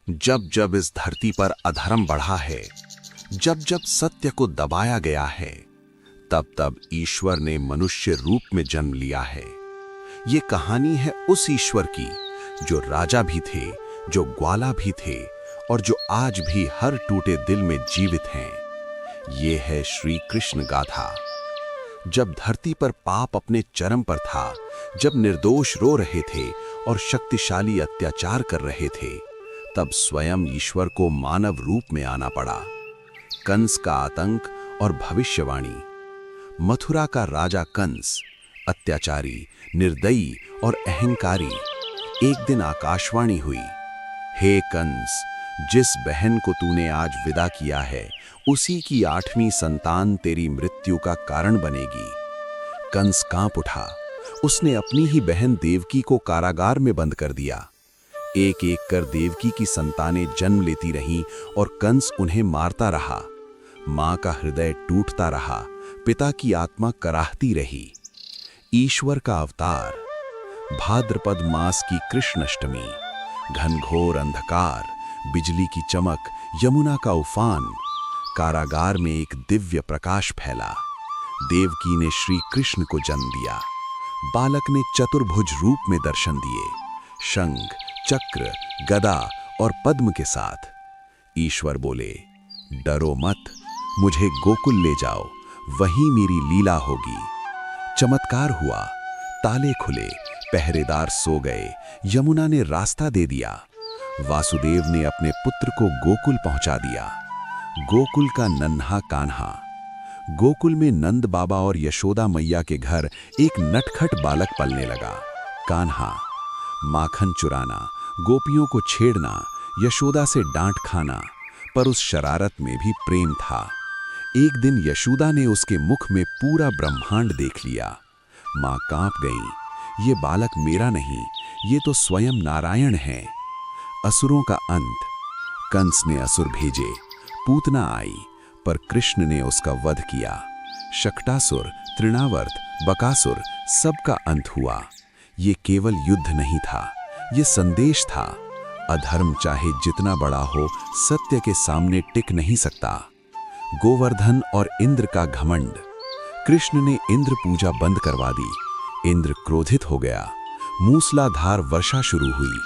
जब जब इस धरती पर अधर्म बढ़ा है, जब जब सत्य को दबाया गया है, तब तब ईश्वर ने मनुष्य रूप में जन्म लिया है। ये कहानी है उस ईश्वर की जो राजा भी थे, जो ग्वाला भी थे और जो आज भी हर टूटे दिल में जीवित हैं। ये है श्री कृष्ण गाथा। जब धरती पर पाप अपने चरम पर था, जब निर्दोष रो रहे थे और शक्तिशाली अत्याचार कर रहे थे, तब स्वयं ईश्वर को मानव रूप में आना पड़ा। कंस का आतंक और भविष्यवाणी। मथुरा का राजा कंस, अत्याचारी, निर्दयी और अहंकारी। एक दिन आकाशवाणी हुई, हे कंस, जिस बहन को तूने आज विदा किया है, उसी की 8वीं संतान तेरी मृत्यु का कारण बनेगी। कंस कांप उठा। उसने अपनी ही बहन देवकी को कारागार में बंद कर दिया। एक एक कर देवकी की संतानें जन्म लेती रहीं और कंस उन्हें मारता रहा। मां का हृदय टूटता रहा, पिता की आत्मा कराहती रही। ईश्वर का अवतार। भाद्रपद मास की कृष्ण अष्टमी। घनघोर अंधकार, बिजली की चमक, यमुना का उफान। कारागार में एक दिव्य प्रकाश फैला। देवकी ने श्री कृष्ण को जन्म दिया। बालक ने चतुर्भुज रूप में दर्शन दिए, शंख, चक्र, गदा और पद्म के साथ। ईश्वर बोले, डरो मत, मुझे गोकुल ले जाओ, वहीं मेरी लीला होगी। चमत्कार हुआ, ताले खुले, पहरेदार सो गए, यमुना ने रास्ता दे दिया। वासुदेव ने अपने पुत्र को गोकुल पहुंचा दिया। गोकुल का नन्हा कान्हा। गोकुल में नंद बाबा और यशोदा मैया के घर एक नटखट बालक पलने लगा, कान्हा। माखन चुराना, गोपियों को छेड़ना, यशोदा से डांट खाना, पर उस शरारत में भी प्रेम था। एक दिन यशोदा ने उसके मुख में पूरा ब्रह्मांड देख लिया। मां कांप गई, ये बालक मेरा नहीं, ये तो स्वयं नारायण है। असुरों का अंत। कंस ने असुर भेजे, पूतना आई, पर कृष्ण ने उसका वध किया। शक्टासुर, तृणावर्त, बकासुर, सबका अंत हुआ। ये केवल युद्ध नहीं था, ये संदेश था। अधर्म चाहे जितना बड़ा हो, सत्य के सामने टिक नहीं सकता। गोवर्धन और इंद्र का घमंड। कृष्ण ने इंद्र पूजा बंद करवा दी। इंद्र क्रोधित हो गया। मूसलाधार वर्षा शुरू हुई।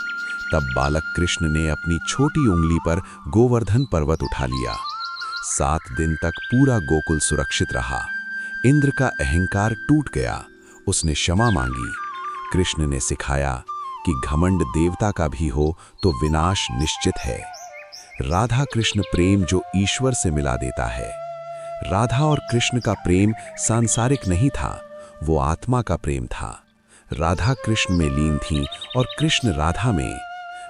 तब बालक कृष्ण ने अपनी छोटी उंगली पर गोवर्धन पर्वत उठा लिया। 7 दिन तक पूरा गोकुल सुरक्षित रहा। इंद्र का अहंकार टूट गया। उसने क्षमा मांगी। कृष्ण ने सिखाया कि घमंड देवता का भी हो तो विनाश निश्चित है। राधा कृष्ण प्रेम जो ईश्वर से मिला देता है। राधा और कृष्ण का प्रेम सांसारिक नहीं था, वो आत्मा का प्रेम था। राधा कृष्ण में लीन थी और कृष्ण राधा में।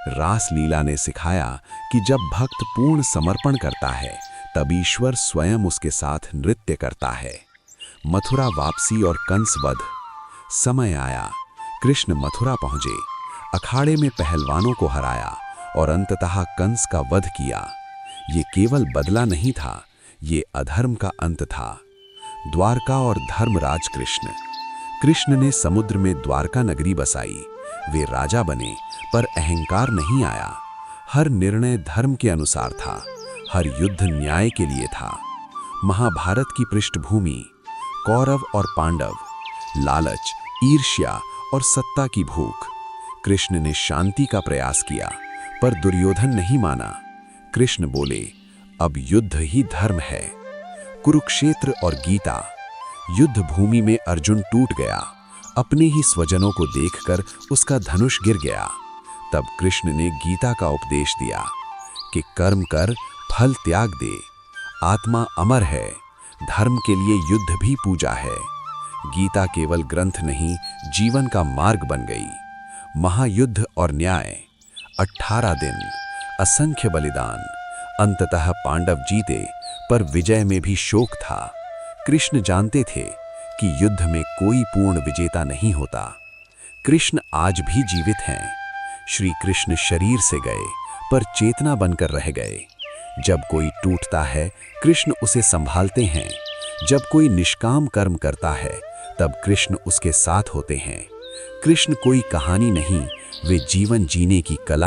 रास लीला ने सिखाया कि जब भक्त पूर्ण समर्पण करता है, तब ईश्वर स्वयं उसके साथ नृत्य करता है। मथुरा वापसी और कंस वध। समय आया, कृष्ण मथुरा पहुंचे, अखाड़े में पहलवानों को हराया और अंततः कंस का वध किया। ये केवल बदला नहीं था, ये अधर्म का अंत था। द्वारका और धर्मराज कृष्ण। कृष्ण ने समुद्र में द्वारका नगरी बसाई। वे राजा बने, पर अहंकार नहीं आया। हर निर्णय धर्म के अनुसार था, हर युद्ध न्याय के लिए था। महाभारत की पृष्ठभूमि। कौरव और पांडव। लालच, ईर्ष्या और सत्ता की भूख। कृष्ण ने शांति का प्रयास किया, पर दुर्योधन नहीं माना। कृष्ण बोले, अब युद्ध ही धर्म है। कुरुक्षेत्र और गीता। युद्ध भूमि में अर्जुन टूट गया। अपने ही स्वजनों को देखकर उसका धनुष गिर गया। तब कृष्ण ने गीता का उपदेश दिया कि कर्म कर, फल त्याग दे। आत्मा अमर है, धर्म के लिए युद्ध भी पूजा है। गीता केवल ग्रंथ नहीं, जीवन का मार्ग बन गई। महायुद्ध और न्याय। 18 दिन, असंख्य बलिदान। अंततः पांडव जीते, पर विजय में भी शोक था। कृष्ण जानते थे कि युद्ध में कोई पूर्ण विजेता नहीं होता। कृष्ण आज भी जीवित हैं। श्री कृष्ण शरीर से गए, पर चेतना बनकर रह गए। जब कोई टूटता है, कृष्ण उसे संभालते हैं। जब कोई निष्काम कर्म करता है, तब कृष्ण उसके साथ होते हैं। कृष्ण कोई कहानी नहीं, वे जीवन जीने की कला